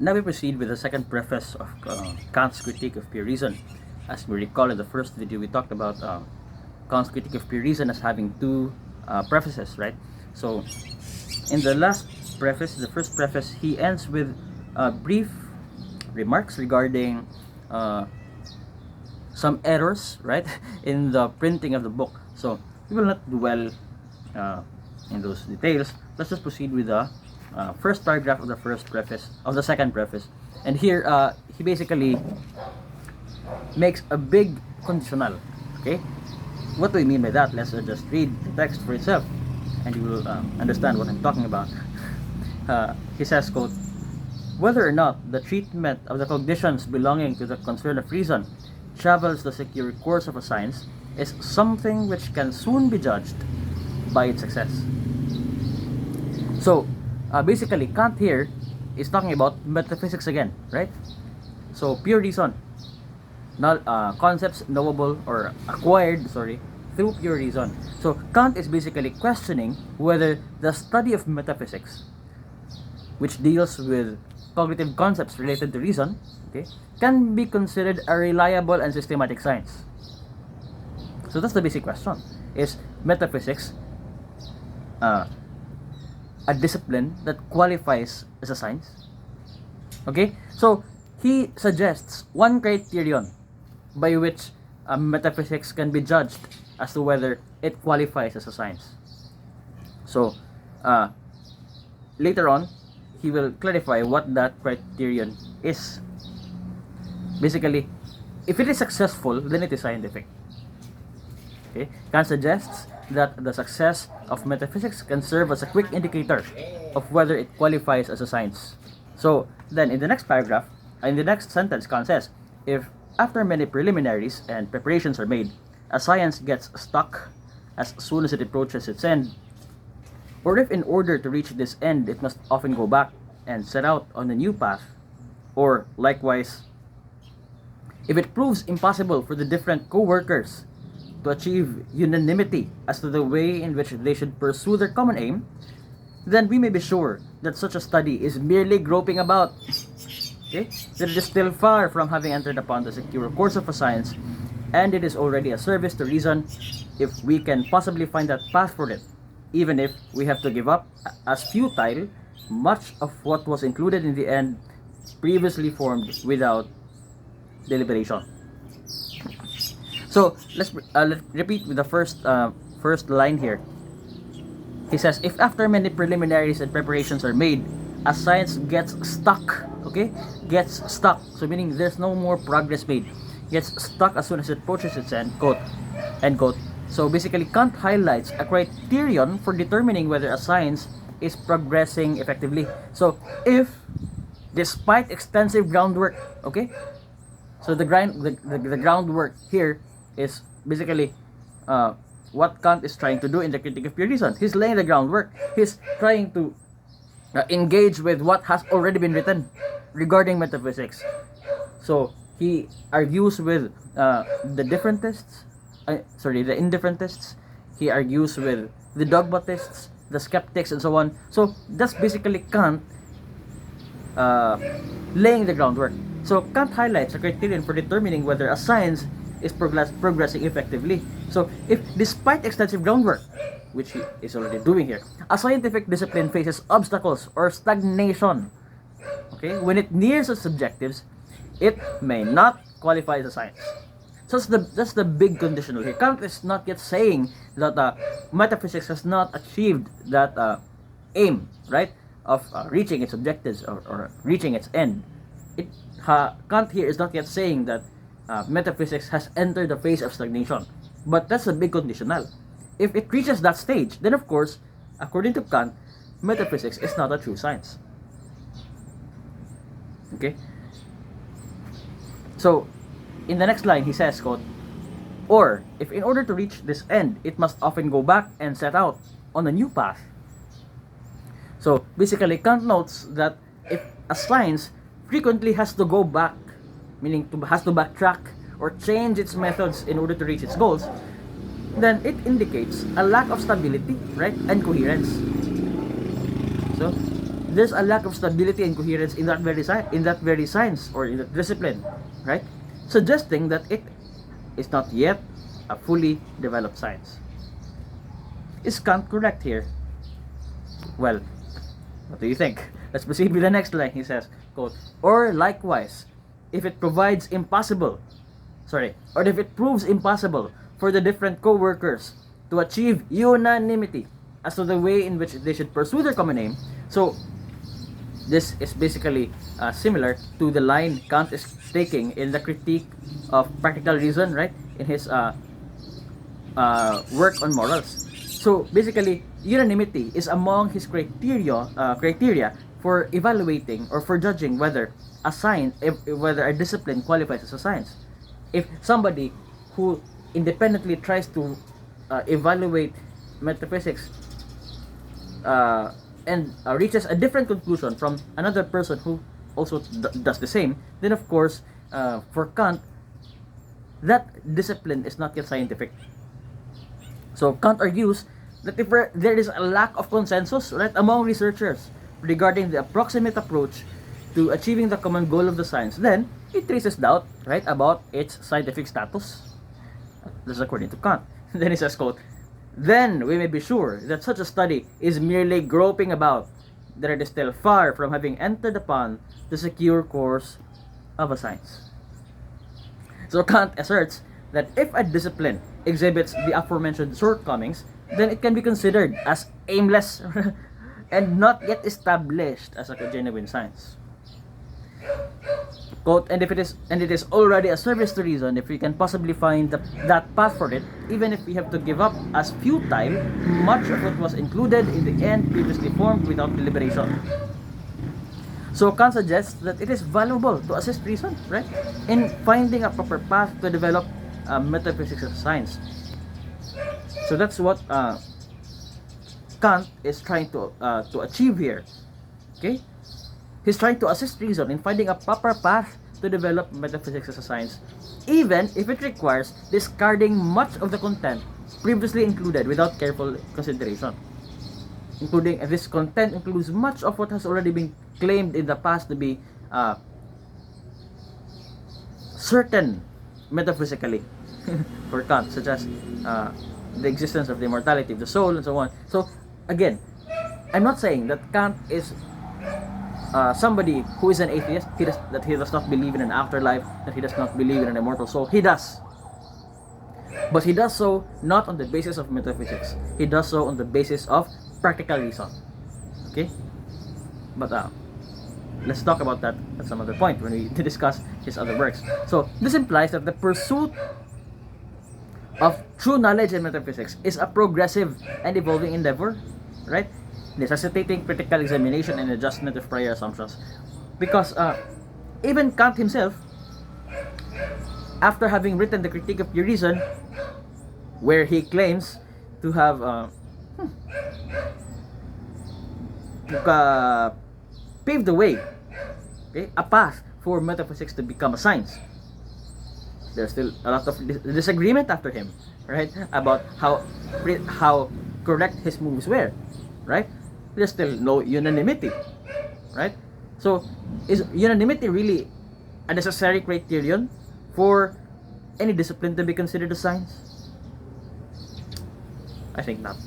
Now we proceed with the second preface of Kant's critique of pure reason. As we recall in the first video, we talked about Kant's critique of pure reason as having two prefaces, right? So in the last preface, the first preface, he ends with brief remarks regarding some errors, right, in the printing of the book. So we will not dwell in those details. Let's just proceed with the first paragraph of the first preface, of the second preface. And here he basically makes a big conditional. Okay, what do we mean by that? Let's just read the text for itself and you will understand what I'm talking about. He says, quote, "Whether or not the treatment of the cognitions belonging to the concern of reason travels the secure course of a science is something which can soon be judged by its success." So basically Kant here is talking about metaphysics again, right? So pure reason, concepts knowable or acquired, through pure reason. So Kant is basically questioning whether the study of metaphysics, which deals with cognitive concepts related to reason, okay, can be considered a reliable and systematic science. So that's the basic question. Is metaphysics a discipline that qualifies as a science? Okay, so he suggests one criterion by which metaphysics can be judged as to whether it qualifies as a science. So later on he will clarify what that criterion is. Basically, if it is successful, then it is scientific. Okay, Kant suggests that the success of metaphysics can serve as a quick indicator of whether it qualifies as a science. So then in the next paragraph, in the next sentence, Kant says, if after many preliminaries and preparations are made, a science gets stuck as soon as it approaches its end, or if in order to reach this end it must often go back and set out on a new path, or likewise, if it proves impossible for the different co-workers to achieve unanimity as to the way in which they should pursue their common aim, then we may be sure that such a study is merely groping about. Okay? That it is still far from having entered upon the secure course of a science, and it is already a service to reason if we can possibly find that path for it, even if we have to give up as futile much of what was included in the end previously formed without deliberation. So let's repeat with the first line here. He says, if after many preliminaries and preparations are made, a science gets stuck, okay? Gets stuck, so meaning there's no more progress made. Gets stuck as soon as it approaches its end, quote, end quote. So basically, Kant highlights a criterion for determining whether a science is progressing effectively. So if, despite extensive groundwork, okay? So the groundwork here is basically what Kant is trying to do in the Critique of Pure Reason. He's laying the groundwork. He's trying to engage with what has already been written regarding metaphysics. So he argues with the differentists, the indifferentists. He argues with the dogmatists, the skeptics, and so on. So that's basically Kant laying the groundwork. So Kant highlights a criterion for determining whether a science is progressing effectively. So if despite extensive groundwork, which he is already doing here, a scientific discipline faces obstacles or stagnation, okay, when it nears its objectives, it may not qualify as a science. So that's the big conditional here. Kant is not yet saying that metaphysics has not achieved that aim, right, of reaching its objectives or reaching its end. Kant here is not yet saying that metaphysics has entered the phase of stagnation. But that's a big conditional. If it reaches that stage, then of course, according to Kant, metaphysics is not a true science. Okay? So, in the next line, he says, quote, or, if in order to reach this end, it must often go back and set out on a new path. So, basically, Kant notes that if a science frequently has to go back, meaning has to backtrack or change its methods in order to reach its goals, then it indicates a lack of stability, right, and coherence. So there's a lack of stability and coherence in that very science or in that discipline, right? Suggesting that it is not yet a fully developed science. Is Kant correct here? Well, what do you think? Let's proceed with the next line. He says, quote, or likewise, if it proves impossible for the different co-workers to achieve unanimity as to the way in which they should pursue their common aim. So this is basically similar to the line Kant is taking in the critique of practical reason, right? In his work on morals. So basically, unanimity is among his criteria for evaluating or for judging whether whether a discipline qualifies as a science. If somebody who independently tries to evaluate metaphysics and reaches a different conclusion from another person who also does the same, then of course, for Kant, that discipline is not yet scientific. So Kant argues that if there is a lack of consensus, right, among researchers regarding the approximate approach to achieving the common goal of the science, then it raises doubt, right, about its scientific status. This is according to Kant. Then he says, quote, then we may be sure that such a study is merely groping about, that it is still far from having entered upon the secure course of a science. So Kant asserts that if a discipline exhibits the aforementioned shortcomings, then it can be considered as aimless and not yet established as a genuine science. Quote, and it is already a service to reason if we can possibly find that path for it, even if we have to give up as futile much of what was included in the end previously formed without deliberation. So Kant suggests that it is valuable to assist reason, right, in finding a proper path to develop metaphysics as science. So that's what Kant is trying to achieve here. Okay, he's trying to assist reason in finding a proper path to develop metaphysics as a science, even if it requires discarding much of the content previously included without careful consideration. Including this content includes much of what has already been claimed in the past to be certain metaphysically for Kant, such as the existence of the immortality of the soul and so on. So again, I'm not saying that Kant is somebody who is an atheist, that he does not believe in an afterlife, that he does not believe in an immortal soul. He does. But he does so not on the basis of metaphysics. He does so on the basis of practical reason. Okay? But let's talk about that at some other point when we discuss his other works. So this implies that the pursuit of true knowledge in metaphysics is a progressive and evolving endeavor, right? Necessitating critical examination and adjustment of prior assumptions. Because even Kant himself, after having written the Critique of Pure Reason, where he claims to have paved the way, okay, a path for metaphysics to become a science, there's still a lot of disagreement after him, right, about how correct his moves were, right? There's still no unanimity, right? So is unanimity really a necessary criterion for any discipline to be considered a science? I think not.